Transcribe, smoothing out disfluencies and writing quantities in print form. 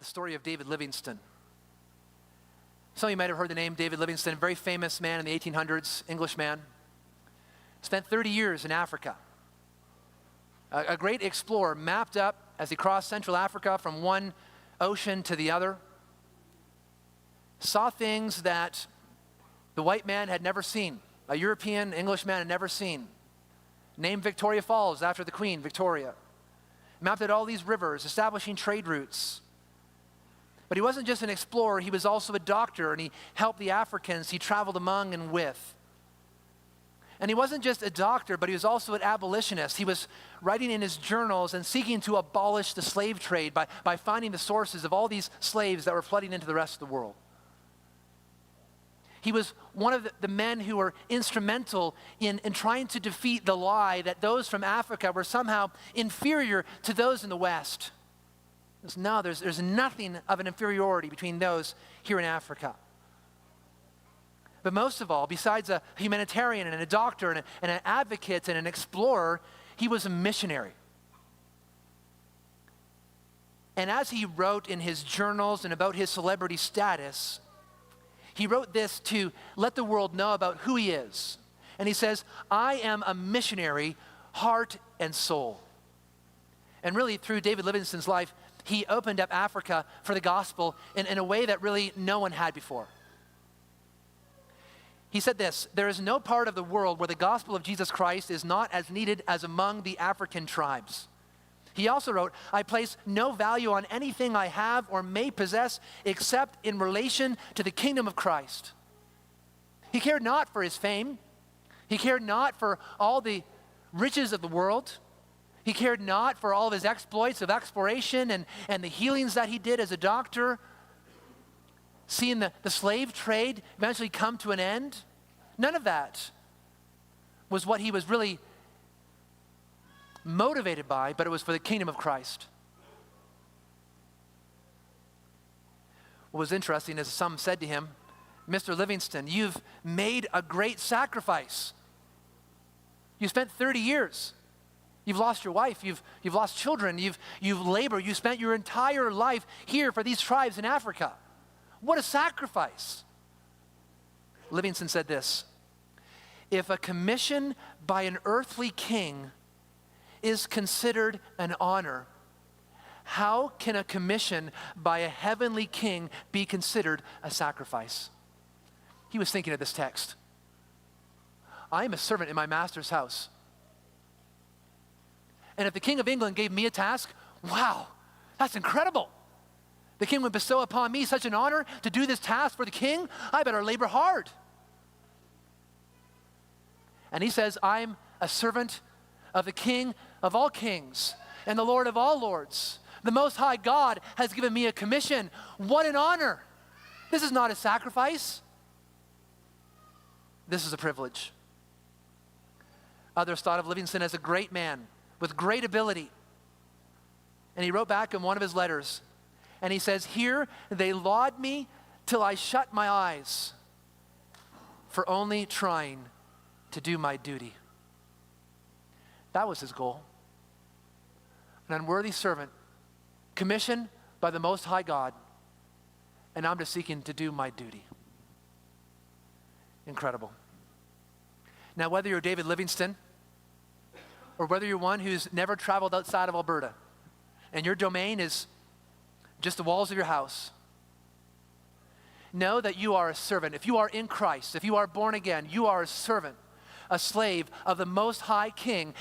story of David Livingstone. Some of you might have heard the name David Livingstone, a very famous man in the 1800s, Englishman. Spent 30 years in Africa. A great explorer, mapped up as he crossed Central Africa from one ocean to the other. Saw things that the white man had never seen, a European, Englishman had never seen. Named Victoria Falls after the Queen, Victoria. Mapped out all these rivers, establishing trade routes. But he wasn't just an explorer, he was also a doctor, and he helped the Africans he traveled among and with. And he wasn't just a doctor, but he was also an abolitionist. He was writing in his journals and seeking to abolish the slave trade by finding the sources of all these slaves that were flooding into the rest of the world. He was one of the men who were instrumental in trying to defeat the lie that those from Africa were somehow inferior to those in the West. No, there's nothing of an inferiority between those here in Africa. But most of all, besides a humanitarian and a doctor and an advocate and an explorer, he was a missionary. And as he wrote in his journals and about his celebrity status, he wrote this to let the world know about who he is. And he says, I am a missionary, heart and soul. And really, through David Livingstone's life, he opened up Africa for the gospel in a way that really no one had before. He said this, there is no part of the world where the gospel of Jesus Christ is not as needed as among the African tribes. He also wrote, I place no value on anything I have or may possess except in relation to the kingdom of Christ. He cared not for his fame. He cared not for all the riches of the world. He cared not for all of his exploits of exploration and the healings that he did as a doctor. Seeing the slave trade eventually come to an end. None of that was what he was really motivated by, but it was for the kingdom of Christ. What was interesting is some said to him, Mr. Livingstone, you've made a great sacrifice. You spent 30 years. You've lost your wife, you've lost children, you've labored, you spent your entire life here for these tribes in Africa. What a sacrifice. Livingstone said this, if a commission by an earthly king is considered an honor, how can a commission by a heavenly king be considered a sacrifice? He was thinking of this text. I am a servant in my master's house. And if the King of England gave me a task, wow, that's incredible. The king would bestow upon me such an honor to do this task for the king. I better labor hard. And he says, I'm a servant of the King of all kings and the Lord of all lords. The Most High God has given me a commission. What an honor. This is not a sacrifice. This is a privilege. Others thought of Livingstone as a great man with great ability. And he wrote back in one of his letters, and he says, here they laud me till I shut my eyes for only trying to do my duty. That was his goal. An unworthy servant, commissioned by the Most High God, and I'm just seeking to do my duty. Incredible. Now, whether you're David Livingstone, or whether you're one who's never traveled outside of Alberta, and your domain is just the walls of your house, know that you are a servant. If you are in Christ, if you are born again, you are a servant, a slave of the Most High King,